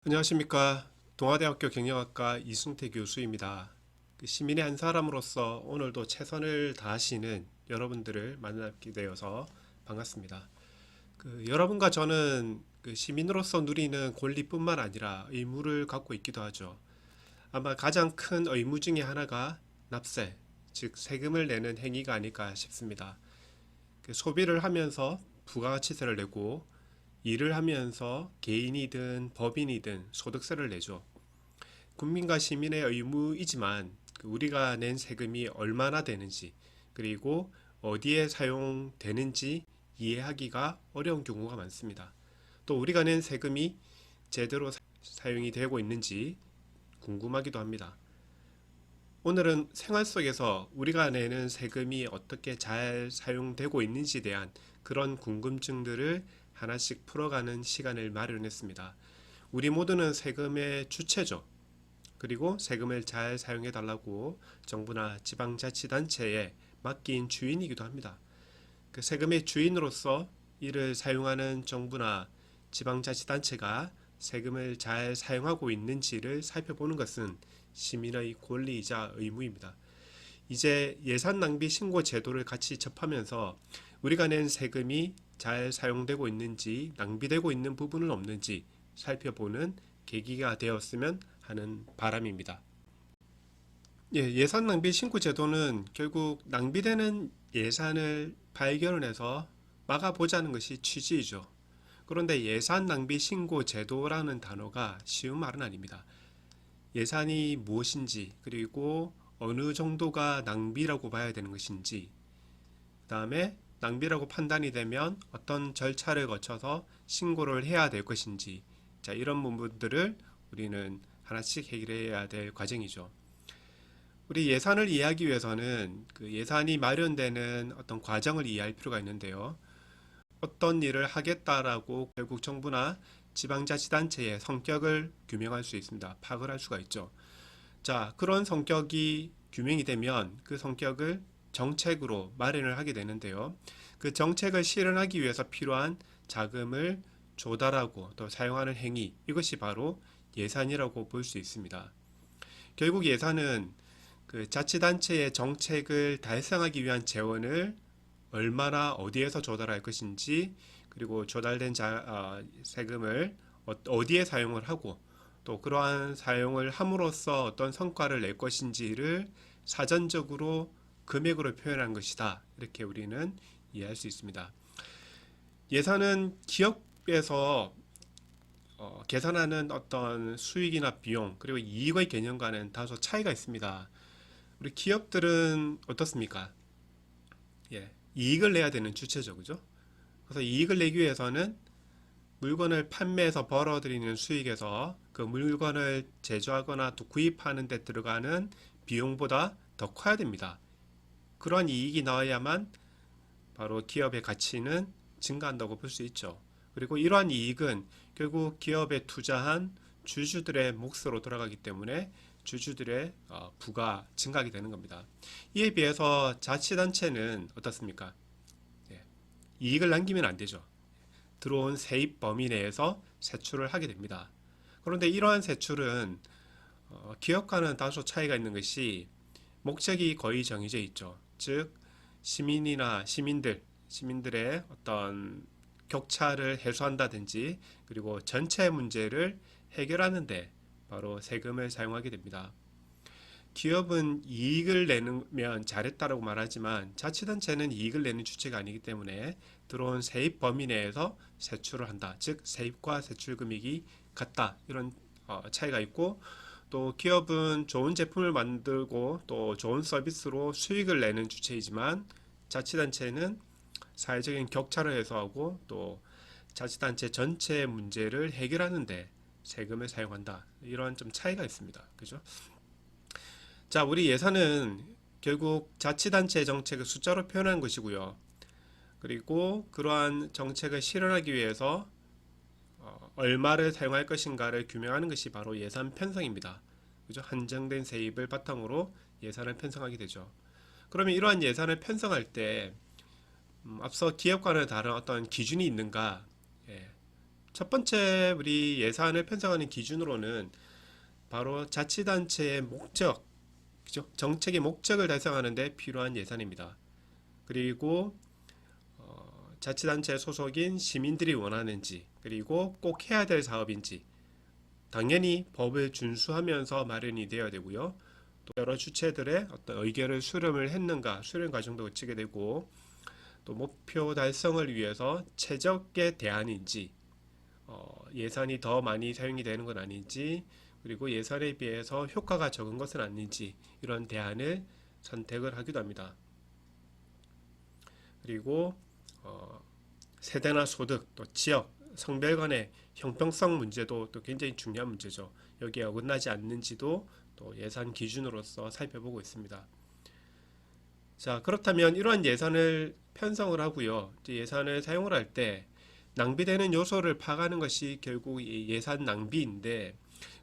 안녕하십니까. 동아대학교 경영학과 이승태 교수입니다. 시민의 한 사람으로서 오늘도 최선을 다하시는 여러분들을 만나게 되어서 반갑습니다. 여러분과 저는 시민으로서 누리는 권리뿐만 아니라 의무를 갖고 있기도 하죠. 아마 가장 큰 의무 중에 하나가 납세, 즉 세금을 내는 행위가 아닐까 싶습니다. 소비를 하면서 부가가치세를 내고 일을 하면서 개인이든 법인이든 소득세를 내죠. 국민과 시민의 의무이지만 우리가 낸 세금이 얼마나 되는지 그리고 어디에 사용되는지 이해하기가 어려운 경우가 많습니다. 또 우리가 낸 세금이 제대로 사용이 되고 있는지 궁금하기도 합니다. 오늘은 생활 속에서 우리가 내는 세금이 어떻게 잘 사용되고 있는지에 대한 그런 궁금증들을 하나씩 풀어가는 시간을 마련했습니다. 우리 모두는 세금의 주체죠. 그리고 세금을 잘 사용해 달라고 정부나 지방자치단체에 맡긴 주인이기도 합니다. 그 세금의 주인으로서 이를 사용하는 정부나 지방자치단체가 세금을 잘 사용하고 있는지를 살펴보는 것은 시민의 권리이자 의무입니다. 이제 예산 낭비 신고 제도를 같이 접하면서 우리가 낸 세금이 잘 사용되고 있는지 낭비되고 있는 부분은 없는지 살펴보는 계기가 되었으면 하는 바람입니다. 예산 낭비 신고 제도는 결국 낭비되는 예산을 발견해서 막아보자는 것이 취지이죠. 그런데 예산 낭비 신고 제도라는 단어가 쉬운 말은 아닙니다. 예산이 무엇인지 그리고 어느 정도가 낭비라고 봐야 되는 것인지 그 다음에 낭비라고 판단이 되면 어떤 절차를 거쳐서 신고를 해야 될 것인지 자 이런 부분들을 우리는 하나씩 해결해야 될 과정이죠. 우리 예산을 이해하기 위해서는 그 예산이 마련되는 어떤 과정을 이해할 필요가 있는데요. 어떤 일을 하겠다라고 결국 정부나 지방자치단체의 성격을 규명할 수 있습니다. 파악을 할 수가 있죠. 자, 그런 성격이 규명이 되면 그 성격을 정책으로 마련을 하게 되는데요. 그 정책을 실현하기 위해서 필요한 자금을 조달하고 또 사용하는 행위, 이것이 바로 예산이라고 볼 수 있습니다. 결국 예산은 그 자치단체의 정책을 달성하기 위한 재원을 얼마나 어디에서 조달할 것인지 그리고 조달된 세금을 어디에 사용을 하고 또 그러한 사용을 함으로써 어떤 성과를 낼 것인지를 사전적으로 금액으로 표현한 것이다. 이렇게 우리는 이해할 수 있습니다. 예산은 기업에서 계산하는 어떤 수익이나 비용 그리고 이익의 개념과는 다소 차이가 있습니다. 우리 기업들은 어떻습니까? 이익을 내야 되는 주체죠, 그죠? 그래서 이익을 내기 위해서는 물건을 판매해서 벌어들이는 수익에서 그 물건을 제조하거나 또 구입하는 데 들어가는 비용보다 더 커야 됩니다. 그러한 이익이 나와야만 바로 기업의 가치는 증가한다고 볼 수 있죠. 그리고 이러한 이익은 결국 기업에 투자한 주주들의 몫으로 돌아가기 때문에 주주들의 부가 증가하게 되는 겁니다. 이에 비해서 자치단체는 어떻습니까? 이익을 남기면 안 되죠. 들어온 세입 범위 내에서 세출을 하게 됩니다. 그런데 이러한 세출은 기업과는 다소 차이가 있는 것이 목적이 거의 정해져 있죠. 즉 시민이나 시민들의 어떤 격차를 해소한다든지 그리고 전체 문제를 해결하는데 바로 세금을 사용하게 됩니다. 기업은 이익을 내면 잘했다라고 말하지만 자치단체는 이익을 내는 주체가 아니기 때문에 들어온 세입 범위 내에서 세출을 한다. 즉 세입과 세출 금액이 같다. 이런 차이가 있고 또 기업은 좋은 제품을 만들고 또 좋은 서비스로 수익을 내는 주체이지만 자치단체는 사회적인 격차를 해소하고 또 자치단체 전체의 문제를 해결하는데 세금을 사용한다. 이런 좀 차이가 있습니다. 그죠? 자, 우리 예산은 결국 자치단체 정책을 숫자로 표현하는 것이고요. 그리고 그러한 정책을 실현하기 위해서 얼마를 사용할 것인가를 규명하는 것이 바로 예산 편성입니다. 그죠? 한정된 세입을 바탕으로 예산을 편성하게 되죠. 그러면 이러한 예산을 편성할 때 앞서 기업과는 다른 어떤 기준이 있는가? 예, 첫 번째 우리 예산을 편성하는 기준으로는 바로 자치단체의 목적, 그죠? 정책의 목적을 달성하는 데 필요한 예산입니다. 그리고 자치단체 소속인 시민들이 원하는지, 그리고 꼭 해야 될 사업인지 당연히 법을 준수하면서 마련이 되어야 되고요. 또 여러 주체들의 어떤 의견을 수렴을 했는가, 수렴 과정도 거치게 되고, 또 목표 달성을 위해서 최적의 대안인지, 예산이 더 많이 사용이 되는 건 아닌지, 그리고 예산에 비해서 효과가 적은 것은 아닌지, 이런 대안을 선택을 하기도 합니다. 그리고 세대나 소득, 또 지역, 성별 간의 형평성 문제도 또 굉장히 중요한 문제죠. 여기에 어긋나지 않는지도 또 예산 기준으로서 살펴보고 있습니다. 자, 그렇다면 이러한 예산을 편성을 하고요. 이제 예산을 사용을 할 때 낭비되는 요소를 파악하는 것이 결국 이 예산 낭비인데,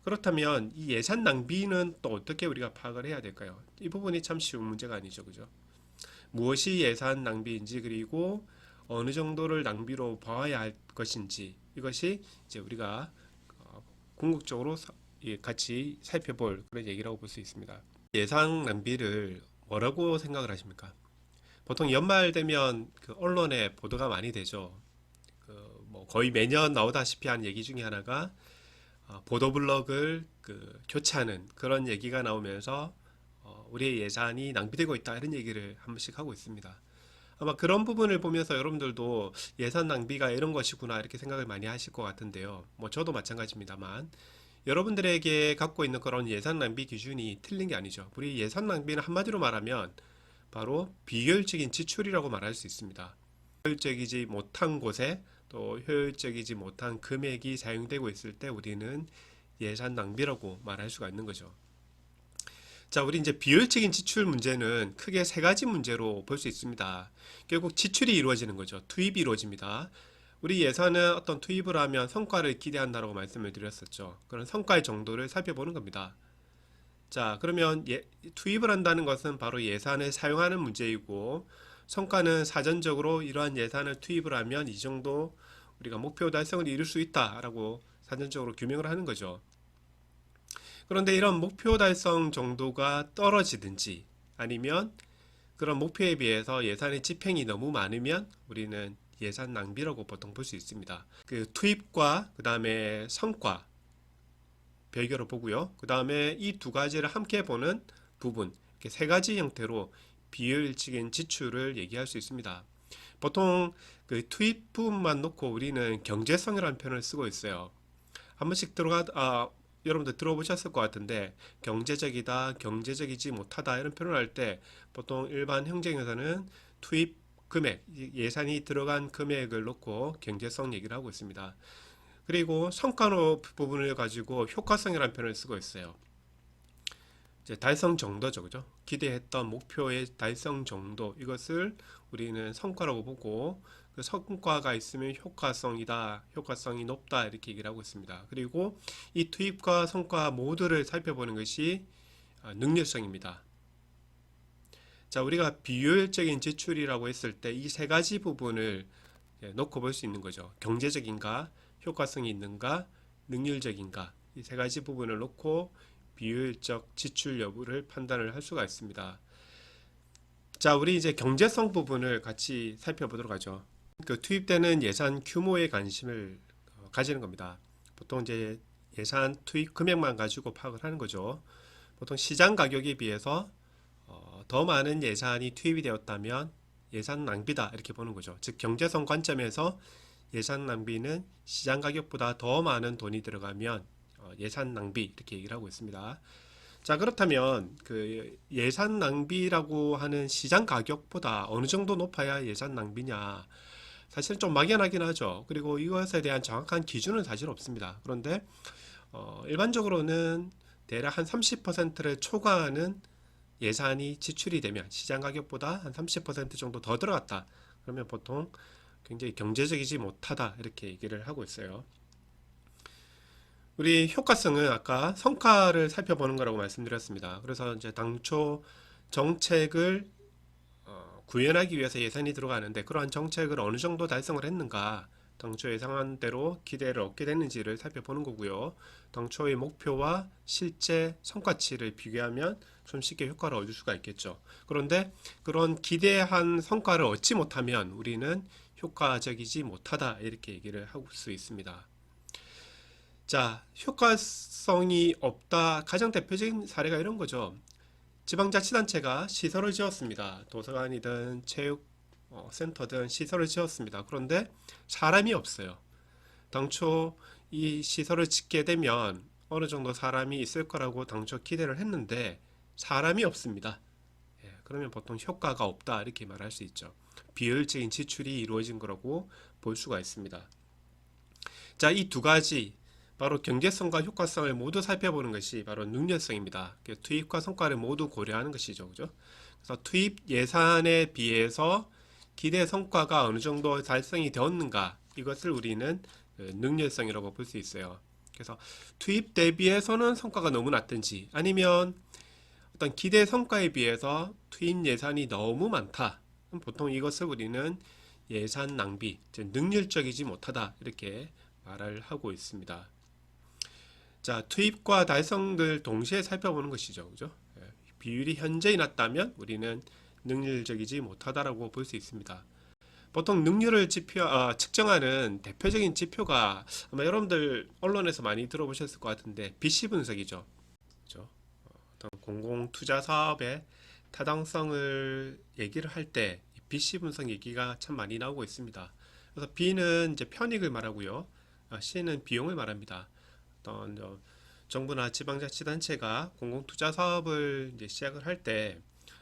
그렇다면 이 예산 낭비는 또 어떻게 우리가 파악을 해야 될까요? 이 부분이 참 쉬운 문제가 아니죠, 그죠? 무엇이 예산 낭비인지, 그리고 어느 정도를 낭비로 봐야 할 것인지, 이것이 이제 우리가 궁극적으로 같이 살펴볼 그런 얘기라고 볼 수 있습니다. 예산 낭비를 뭐라고 생각을 하십니까? 보통 연말 되면 그 언론에 보도가 많이 되죠. 그뭐 거의 매년 나오다시피 한 얘기 중에 하나가 보도블럭을 그 교체하는 그런 얘기가 나오면서 우리의 예산이 낭비되고 있다, 이런 얘기를 한 번씩 하고 있습니다. 아마 그런 부분을 보면서 여러분들도 예산 낭비가 이런 것이구나, 이렇게 생각을 많이 하실 것 같은데요. 뭐 저도 마찬가지입니다만, 여러분들에게 갖고 있는 그런 예산 낭비 기준이 틀린 게 아니죠. 우리 예산 낭비는 한마디로 말하면 바로 비효율적인 지출이라고 말할 수 있습니다. 효율적이지 못한 곳에 또 효율적이지 못한 금액이 사용되고 있을 때 우리는 예산 낭비라고 말할 수가 있는 거죠. 자, 우리 이제 비효율적인 지출 문제는 크게 세 가지 문제로 볼 수 있습니다. 결국 지출이 이루어지는 거죠. 투입이 이루어집니다. 우리 예산은 어떤 투입을 하면 성과를 기대한다고 말씀을 드렸었죠. 그런 성과의 정도를 살펴보는 겁니다. 자, 그러면 투입을 한다는 것은 바로 예산을 사용하는 문제이고, 성과는 사전적으로 이러한 예산을 투입을 하면 이 정도 우리가 목표 달성을 이룰 수 있다라고 사전적으로 규명을 하는 거죠. 그런데 이런 목표 달성 정도가 떨어지든지, 아니면 그런 목표에 비해서 예산의 집행이 너무 많으면 우리는 예산 낭비라고 보통 볼 수 있습니다. 그 투입과 그 다음에 성과 별개로 보고요. 그 다음에 이 두 가지를 함께 보는 부분, 이렇게 세 가지 형태로 비효율적인 지출을 얘기할 수 있습니다. 보통 그 투입 부분만 놓고 우리는 경제성이라는 표현을 쓰고 있어요. 한 번씩 여러분들 들어보셨을 것 같은데, 경제적이다, 경제적이지 못하다, 이런 표현을 할 때 보통 일반 행정에서는 투입 금액, 예산이 들어간 금액을 놓고 경제성 얘기를 하고 있습니다. 그리고 성과로 부분을 가지고 효과성이라는 표현을 쓰고 있어요. 이제 달성 정도죠, 그죠? 기대했던 목표의 달성 정도, 이것을 우리는 성과라고 보고, 그 성과가 있으면 효과성이다, 효과성이 높다, 이렇게 얘기를 하고 있습니다. 그리고 이 투입과 성과 모두를 살펴보는 것이 능률성입니다. 자, 우리가 비효율적인 지출이라고 했을 때 이 세 가지 부분을 놓고 볼 수 있는 거죠. 경제적인가, 효과성이 있는가, 능률적인가, 이 세 가지 부분을 놓고 비효율적 지출 여부를 판단을 할 수가 있습니다. 자, 우리 이제 경제성 부분을 같이 살펴보도록 하죠. 그 투입되는 예산 규모에 관심을 가지는 겁니다. 보통 이제 예산 투입 금액만 가지고 파악을 하는 거죠. 보통 시장 가격에 비해서 더 많은 예산이 투입이 되었다면 예산 낭비다, 이렇게 보는 거죠. 즉 경제성 관점에서 예산 낭비는 시장 가격보다 더 많은 돈이 들어가면 예산 낭비, 이렇게 얘기를 하고 있습니다. 자, 그렇다면 그 예산 낭비라고 하는 시장 가격보다 어느 정도 높아야 예산 낭비냐? 사실은 좀 막연하긴 하죠. 그리고 이것에 대한 정확한 기준은 사실 없습니다. 그런데 일반적으로는 대략 한 30%를 초과하는 예산이 지출이 되면, 시장 가격보다 한 30% 정도 더 들어갔다, 그러면 보통 굉장히 경제적이지 못하다, 이렇게 얘기를 하고 있어요. 우리 효과성은 아까 성과를 살펴보는 거라고 말씀드렸습니다. 그래서 이제 당초 정책을 구현하기 위해서 예산이 들어가는데, 그러한 정책을 어느 정도 달성을 했는가, 당초 예상한 대로 기대를 얻게 됐는지를 살펴보는 거고요. 당초의 목표와 실제 성과치를 비교하면 좀 쉽게 효과를 얻을 수가 있겠죠. 그런데 그런 기대한 성과를 얻지 못하면 우리는 효과적이지 못하다 이렇게 얘기를 할 수 있습니다. 자, 효과성이 없다. 가장 대표적인 사례가 이런 거죠. 지방자치단체가 시설을 지었습니다. 도서관이든 체육 센터든 시설을 지었습니다. 그런데 사람이 없어요. 당초 이 시설을 짓게 되면 어느 정도 사람이 있을 거라고 당초 기대를 했는데 사람이 없습니다. 예, 그러면 보통 효과가 없다 이렇게 말할 수 있죠. 비효율적인 지출이 이루어진 거라고 볼 수가 있습니다. 자, 이 두 가지 바로 경제성과 효과성을 모두 살펴보는 것이 바로 능률성입니다. 투입과 성과를 모두 고려하는 것이죠. 그죠? 그래서 투입 예산에 비해서 기대 성과가 어느 정도 달성이 되었는가 이것을 우리는 능률성이라고 볼 수 있어요. 그래서 투입 대비해서는 성과가 너무 낮든지 아니면 어떤 기대 성과에 비해서 투입 예산이 너무 많다. 보통 이것을 우리는 예산 낭비, 즉 능률적이지 못하다 이렇게 말을 하고 있습니다. 자, 투입과 달성들 동시에 살펴보는 것이죠. 그죠? 비율이 현저히 낮다면 우리는 능률적이지 못하다라고 볼 수 있습니다. 보통 능률을 측정하는 대표적인 지표가 아마 여러분들 언론에서 많이 들어보셨을 것 같은데 BC 분석이죠. 그죠? 어떤 공공 투자 사업의 타당성을 얘기를 할 때 BC 분석 얘기가 참 많이 나오고 있습니다. 그래서 B는 이제 편익을 말하고요. C는 비용을 말합니다. 어떤 정부나 지방자치단체가 공공투자 사업을 이제 시작을 할 때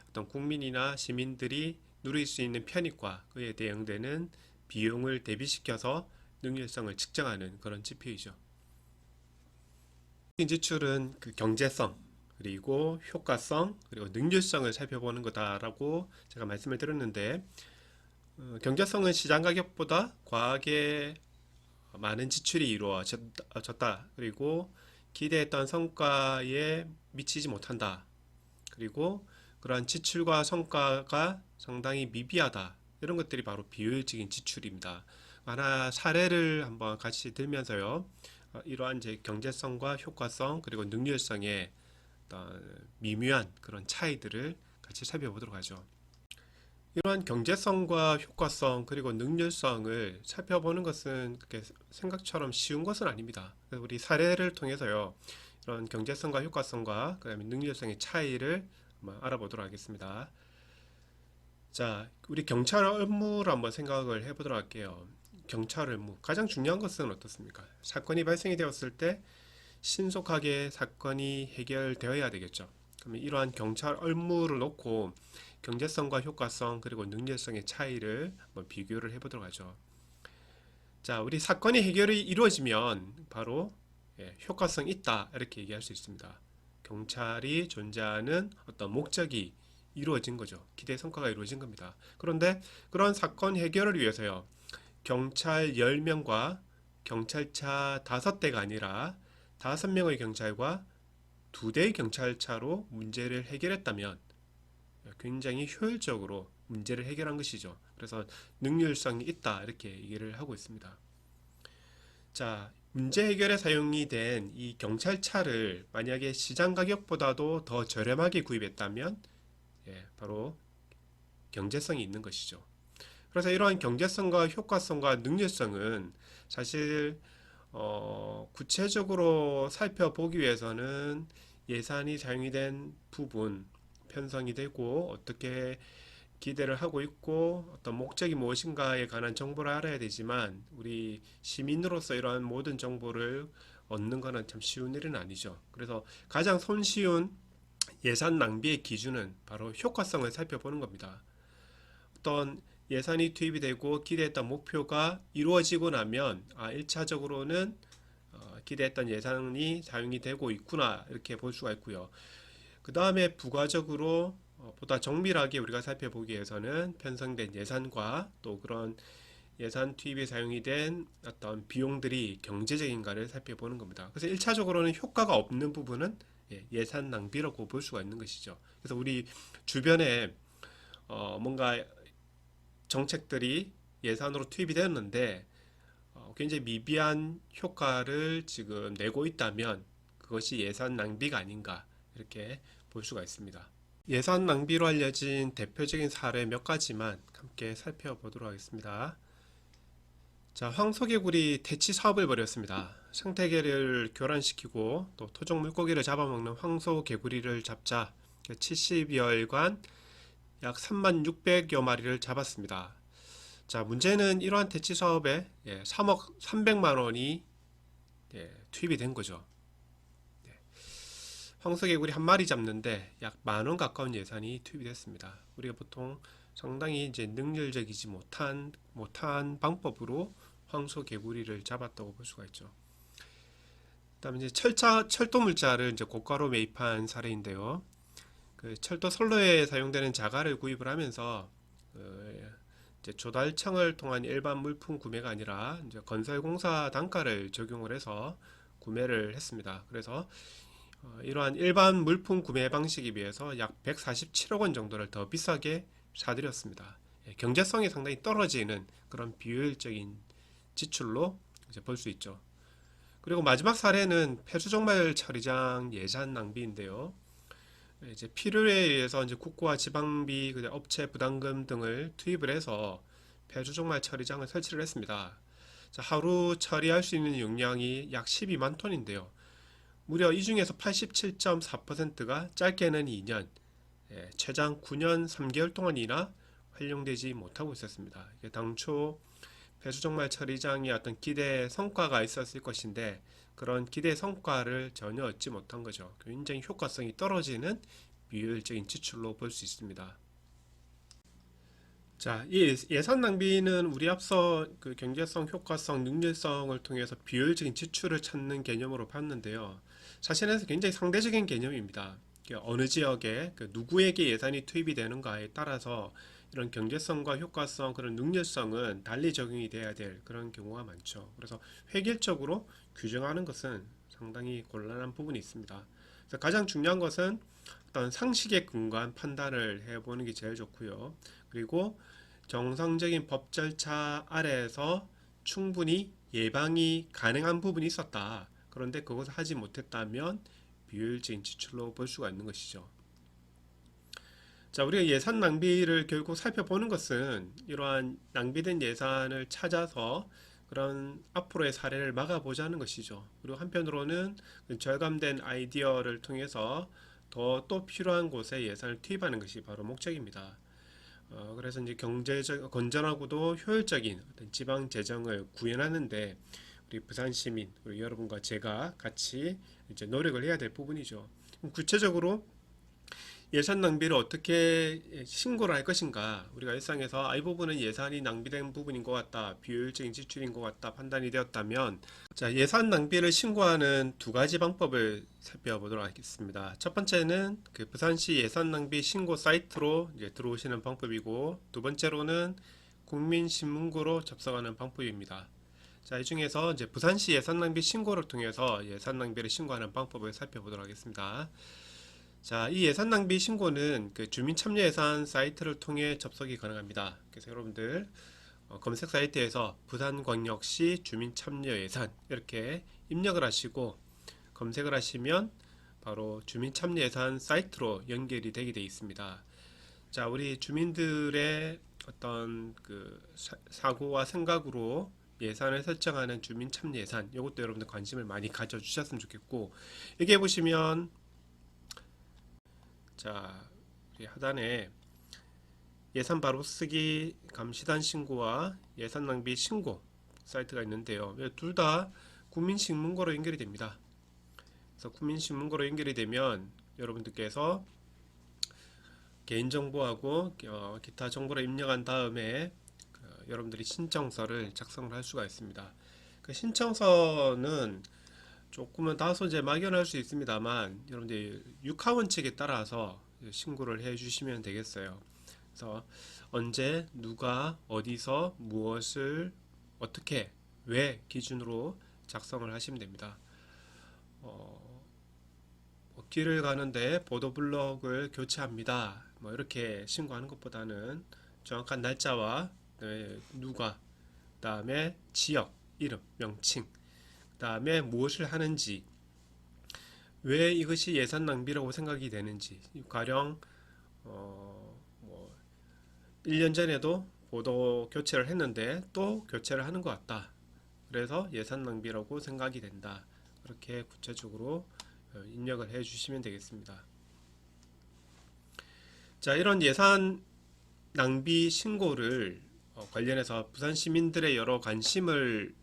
어떤 국민이나 시민들이 누릴 수 있는 편익과 그에 대응되는 비용을 대비시켜서 능률성을 측정하는 그런 지표이죠. 지출은 그 경제성, 그리고 효과성, 그리고 능률성을 살펴보는 거다라고 제가 말씀을 드렸는데 경제성은 시장 가격보다 과하게 많은 지출이 이루어졌다. 그리고 기대했던 성과에 미치지 못한다. 그리고 그러한 지출과 성과가 상당히 미비하다. 이런 것들이 바로 비효율적인 지출입니다. 하나 사례를 한번 같이 들면서요. 이러한 이제 경제성과 효과성 그리고 능률성의 어떤 미묘한 그런 차이들을 같이 살펴보도록 하죠. 이러한 경제성과 효과성 그리고 능률성을 살펴보는 것은 그렇게 생각처럼 쉬운 것은 아닙니다. 그래서 우리 사례를 통해서요. 이런 경제성과 효과성과 그다음에 능률성의 차이를 한번 알아보도록 하겠습니다. 자, 우리 경찰 업무를 한번 생각을 해보도록 할게요. 경찰 업무 가장 중요한 것은 어떻습니까? 사건이 발생이 되었을 때 신속하게 사건이 해결되어야 되겠죠. 그러면 이러한 경찰 업무를 놓고 경제성과 효과성 그리고 능률성의 차이를 한번 비교를 해보도록 하죠. 자, 우리 사건이 해결이 이루어지면 바로 효과성 있다 이렇게 얘기할 수 있습니다. 경찰이 존재하는 어떤 목적이 이루어진 거죠. 기대 성과가 이루어진 겁니다. 그런데 그런 사건 해결을 위해서요. 경찰 10명과 경찰차 5대가 아니라 5명의 경찰과 2대의 경찰차로 문제를 해결했다면 굉장히 효율적으로 문제를 해결한 것이죠. 그래서 능률성이 있다 이렇게 얘기를 하고 있습니다. 자, 문제 해결에 사용이 된 이 경찰차를 만약에 시장 가격보다도 더 저렴하게 구입했다면 바로 경제성이 있는 것이죠. 그래서 이러한 경제성과 효과성과 능률성은 사실 구체적으로 살펴보기 위해서는 예산이 사용이 된 부분, 편성이 되고 어떻게 기대를 하고 있고 어떤 목적이 무엇인가에 관한 정보를 알아야 되지만 우리 시민으로서 이러한 모든 정보를 얻는 것은 참 쉬운 일은 아니죠. 그래서 가장 손쉬운 예산 낭비의 기준은 바로 효과성을 살펴보는 겁니다. 어떤 예산이 투입이 되고 기대했던 목표가 이루어지고 나면 1차적으로는 기대했던 예산이 사용이 되고 있구나 이렇게 볼 수가 있고요. 그 다음에 부가적으로 보다 정밀하게 우리가 살펴보기 위해서는 편성된 예산과 또 그런 예산 투입에 사용이 된 어떤 비용들이 경제적인가를 살펴보는 겁니다. 그래서 1차적으로는 효과가 없는 부분은 예산 낭비라고 볼 수가 있는 것이죠. 그래서 우리 주변에 뭔가 정책들이 예산으로 투입이 되었는데 굉장히 미비한 효과를 지금 내고 있다면 그것이 예산 낭비가 아닌가 이렇게 볼 수가 있습니다. 예산 낭비로 알려진 대표적인 사례 몇 가지만 함께 살펴보도록 하겠습니다. 자, 황소개구리 퇴치 사업을 벌였습니다. 생태계를 교란시키고 또 토종 물고기를 잡아먹는 황소개구리를 잡자 70여일간 약 3600여 마리를 잡았습니다. 자, 문제는 이러한 퇴치 사업에 3억 300만 원이 투입이 된 거죠. 황소개구리 한 마리 잡는데 약 10,000원 가까운 예산이 투입이 됐습니다. 우리가 보통 상당히 이제 능률적이지 못한 방법으로 황소개구리를 잡았다고 볼 수가 있죠. 그다음에 이제 철도 물자를 이제 고가로 매입한 사례인데요. 그 철도 선로에 사용되는 자갈을 구입을 하면서 이제 조달청을 통한 일반 물품 구매가 아니라 이제 건설공사 단가를 적용을 해서 구매를 했습니다. 그래서 이러한 일반 물품 구매 방식에 비해서 약 147억 원 정도를 더 비싸게 사들였습니다. 경제성이 상당히 떨어지는 그런 비효율적인 지출로 볼 수 있죠. 그리고 마지막 사례는 폐수종말 처리장 예산 낭비인데요. 이제 필요에 의해서 이제 국고와 지방비, 업체 부담금 등을 투입을 해서 폐수종말 처리장을 설치를 했습니다. 자, 하루 처리할 수 있는 용량이 약 12만 톤인데요. 무려 이 중에서 87.4%가 짧게는 2년, 최장 9년 3개월 동안이나 활용되지 못하고 있었습니다. 이게 당초 폐수종말 처리장이 어떤 기대 성과가 있었을 것인데 그런 기대 성과를 전혀 얻지 못한 거죠. 굉장히 효과성이 떨어지는 비효율적인 지출로 볼 수 있습니다. 자, 이 예산 낭비는 우리 앞서 그 경제성, 효과성, 능률성을 통해서 비효율적인 지출을 찾는 개념으로 봤는데요. 사실은 굉장히 상대적인 개념입니다. 어느 지역에 누구에게 예산이 투입이 되는가에 따라서 이런 경제성과 효과성, 그런 능률성은 달리 적용이 돼야 될 그런 경우가 많죠. 그래서 획일적으로 규정하는 것은 상당히 곤란한 부분이 있습니다. 그래서 가장 중요한 것은 어떤 상식에 근거한 판단을 해보는 게 제일 좋고요. 그리고 정상적인 법 절차 아래에서 충분히 예방이 가능한 부분이 있었다. 그런데 그것을 하지 못했다면 비효율적인 지출로 볼 수가 있는 것이죠. 자, 우리가 예산 낭비를 결국 살펴보는 것은 이러한 낭비된 예산을 찾아서 그런 앞으로의 사례를 막아보자는 것이죠. 그리고 한편으로는 절감된 아이디어를 통해서 더 또 필요한 곳에 예산을 투입하는 것이 바로 목적입니다. 그래서 이제 경제적 건전하고도 효율적인 어떤 지방 재정을 구현하는데 우리 부산 시민, 우리 여러분과 제가 같이 이제 노력을 해야 될 부분이죠. 그럼 구체적으로 예산 낭비를 어떻게 신고를 할 것인가? 우리가 일상에서 이 부분은 예산이 낭비된 부분인 것 같다, 비효율적인 지출인 것 같다 판단이 되었다면, 자, 예산 낭비를 신고하는 두 가지 방법을 살펴보도록 하겠습니다. 첫 번째는 그 부산시 예산 낭비 신고 사이트로 이제 들어오시는 방법이고, 두 번째로는 국민신문고로 접속하는 방법입니다. 자, 이 중에서 이제 부산시 예산 낭비 신고를 통해서 예산 낭비를 신고하는 방법을 살펴보도록 하겠습니다. 자, 이 예산 낭비 신고는 그 주민 참여 예산 사이트를 통해 접속이 가능합니다. 그래서 여러분들 검색 사이트에서 부산광역시 주민 참여 예산 이렇게 입력을 하시고 검색을 하시면 바로 주민 참여 예산 사이트로 연결이 되게 되어 있습니다. 자, 우리 주민들의 어떤 그 사고와 생각으로 예산을 설정하는 주민 참여 예산, 이것도 여러분들 관심을 많이 가져주셨으면 좋겠고, 여기에 보시면 자, 우리 하단에 예산 바로 쓰기 감시단 신고와 예산 낭비 신고 사이트가 있는데요. 둘 다 국민신문고로 연결이 됩니다. 그래서 국민신문고로 연결이 되면 여러분들께서 개인정보하고 기타 정보를 입력한 다음에 여러분들이 신청서를 작성을 할 수가 있습니다. 그 신청서는 조금은 다소 이제 막연할 수 있습니다만 여러분들 육하원칙에 따라서 신고를 해 주시면 되겠어요. 그래서 언제 누가 어디서 무엇을 어떻게 왜 기준으로 작성을 하시면 됩니다. 길을 가는데 보도블록을 교체합니다. 뭐 이렇게 신고하는 것보다는 정확한 날짜와 누가, 그다음에 지역, 이름, 명칭, 그 다음에 무엇을 하는지, 왜 이것이 예산 낭비라고 생각이 되는지, 가령 뭐 1년 전에도 보도 교체를 했는데 또 교체를 하는 것 같다. 그래서 예산 낭비라고 생각이 된다. 그렇게 구체적으로 입력을 해 주시면 되겠습니다. 자, 이런 예산 낭비 신고를 관련해서 부산 시민들의 여러 관심을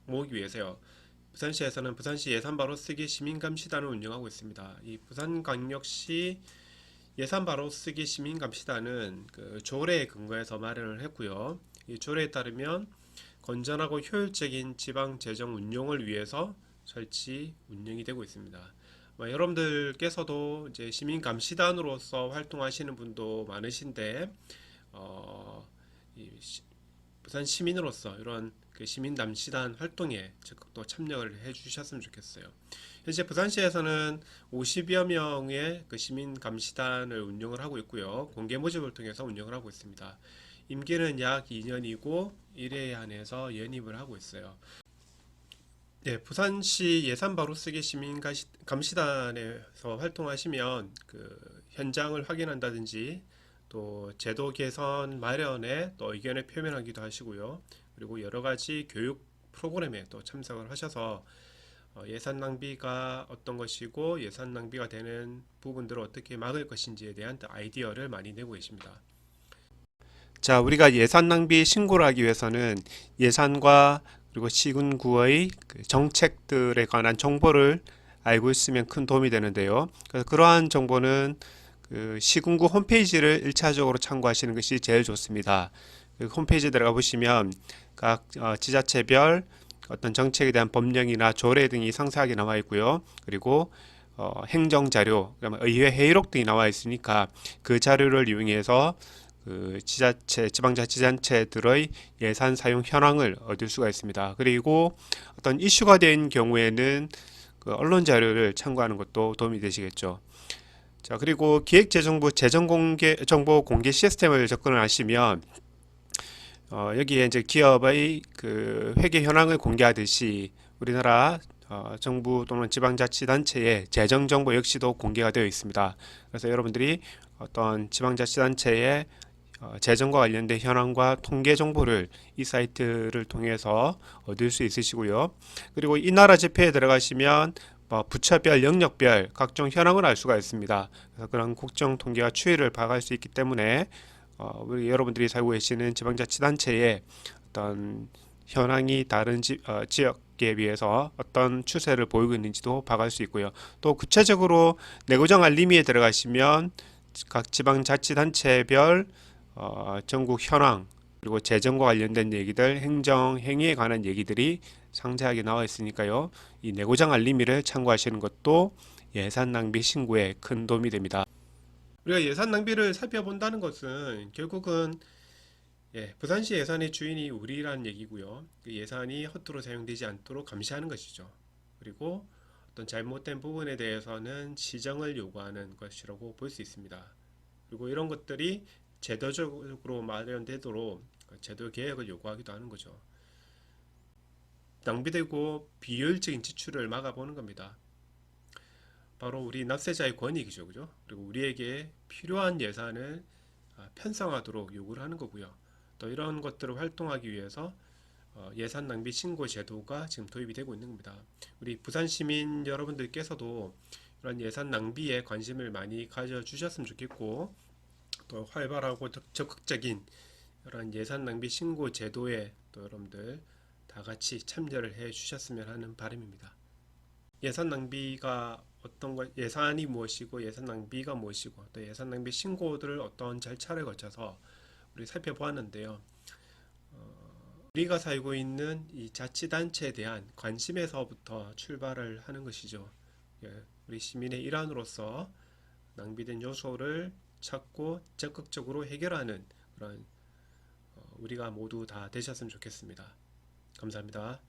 모으기 위해서요. 부산시에서는 부산시 예산 바로 쓰기 시민감시단을 운영하고 있습니다. 이 부산광역시 예산 바로 쓰기 시민감시단은 그 조례에 근거해서 마련을 했고요. 이 조례에 따르면 건전하고 효율적인 지방 재정 운용을 위해서 설치 운영이 되고 있습니다. 여러분들께서도 이제 시민감시단으로서 활동하시는 분도 많으신데 이 부산 시민으로서 이런 그 시민감시단 활동에 적극 또 참여를 해주셨으면 좋겠어요. 현재 부산시에서는 50여 명의 그 시민감시단을 운영을 하고 있고요. 공개 모집을 통해서 운영을 하고 있습니다. 임기는 약 2년이고 1회에 한해서 연임을 하고 있어요. 네, 부산시 예산 바로 쓰기 시민감시단에서 활동하시면 그 현장을 확인한다든지 또 제도 개선 마련에 또 의견을 표명하기도 하시고요. 그리고 여러 가지 교육 프로그램에 또 참석을 하셔서 예산 낭비가 어떤 것이고 예산 낭비가 되는 부분들을 어떻게 막을 것인지에 대한 아이디어를 많이 내고 계십니다. 자, 우리가 예산 낭비 신고를 하기 위해서는 예산과 그리고 시군구의 그 정책들에 관한 정보를 알고 있으면 큰 도움이 되는데요. 그래서 그러한 정보는 그 시군구 홈페이지를 1차적으로 참고하시는 것이 제일 좋습니다. 그 홈페이지에 들어가 보시면 각 지자체별 어떤 정책에 대한 법령이나 조례 등이 상세하게 나와 있고요. 그리고 행정자료, 의회 회의록 등이 나와 있으니까 그 자료를 이용해서 그 지자체, 지방자치단체들의 예산 사용 현황을 얻을 수가 있습니다. 그리고 어떤 이슈가 된 경우에는 그 언론 자료를 참고하는 것도 도움이 되시겠죠. 자, 그리고 기획재정부 재정정보 공개 시스템을 접근을 하시면 여기에 이제 기업의 그 회계 현황을 공개하듯이 우리나라 정부 또는 지방자치단체의 재정 정보 역시도 공개가 되어 있습니다. 그래서 여러분들이 어떤 지방자치단체의 재정과 관련된 현황과 통계 정보를 이 사이트를 통해서 얻을 수 있으시고요. 그리고 이 나라 지표에 들어가시면 부처별, 영역별 각종 현황을 알 수가 있습니다. 그래서 그런 국정 통계와 추이를 파악할 수 있기 때문에 우리 여러분들이 살고 계시는 지방자치단체의 어떤 현황이 다른 지역에 비해서 어떤 추세를 보이고 있는지도 파악할 수 있고요. 또 구체적으로 내구정 알림이에 들어가시면 각 지방자치단체별 전국 현황 그리고 재정과 관련된 얘기들, 행정, 행위에 관한 얘기들이 상세하게 나와 있으니까요. 이 내고장 알림이를 참고하시는 것도 예산 낭비 신고에 큰 도움이 됩니다. 우리가 예산 낭비를 살펴본다는 것은 결국은 부산시 예산의 주인이 우리라는 얘기고요. 그 예산이 허투루 사용되지 않도록 감시하는 것이죠. 그리고 어떤 잘못된 부분에 대해서는 시정을 요구하는 것이라고 볼 수 있습니다. 그리고 이런 것들이 제도적으로 마련되도록 제도 개혁을 요구하기도 하는 거죠. 낭비되고 비효율적인 지출을 막아보는 겁니다. 바로 우리 납세자의 권익이죠, 그죠? 그리고 우리에게 필요한 예산을 편성하도록 요구를 하는 거고요. 또 이런 것들을 활동하기 위해서 예산 낭비 신고 제도가 지금 도입이 되고 있는 겁니다. 우리 부산 시민 여러분들께서도 이런 예산 낭비에 관심을 많이 가져주셨으면 좋겠고, 또 활발하고 적극적인 이런 예산 낭비 신고 제도에 또 여러분들 다 같이 참여를 해 주셨으면 하는 바람입니다. 예산 낭비가 어떤 것, 예산이 무엇이고 예산 낭비가 무엇이고 또 예산 낭비 신고들을 어떤 절차를 거쳐서 우리 살펴보았는데요. 우리가 살고 있는 이 자치단체에 대한 관심에서부터 출발을 하는 것이죠. 우리 시민의 일환으로서 낭비된 요소를 찾고 적극적으로 해결하는 그런 우리가 모두 다 되셨으면 좋겠습니다. 감사합니다.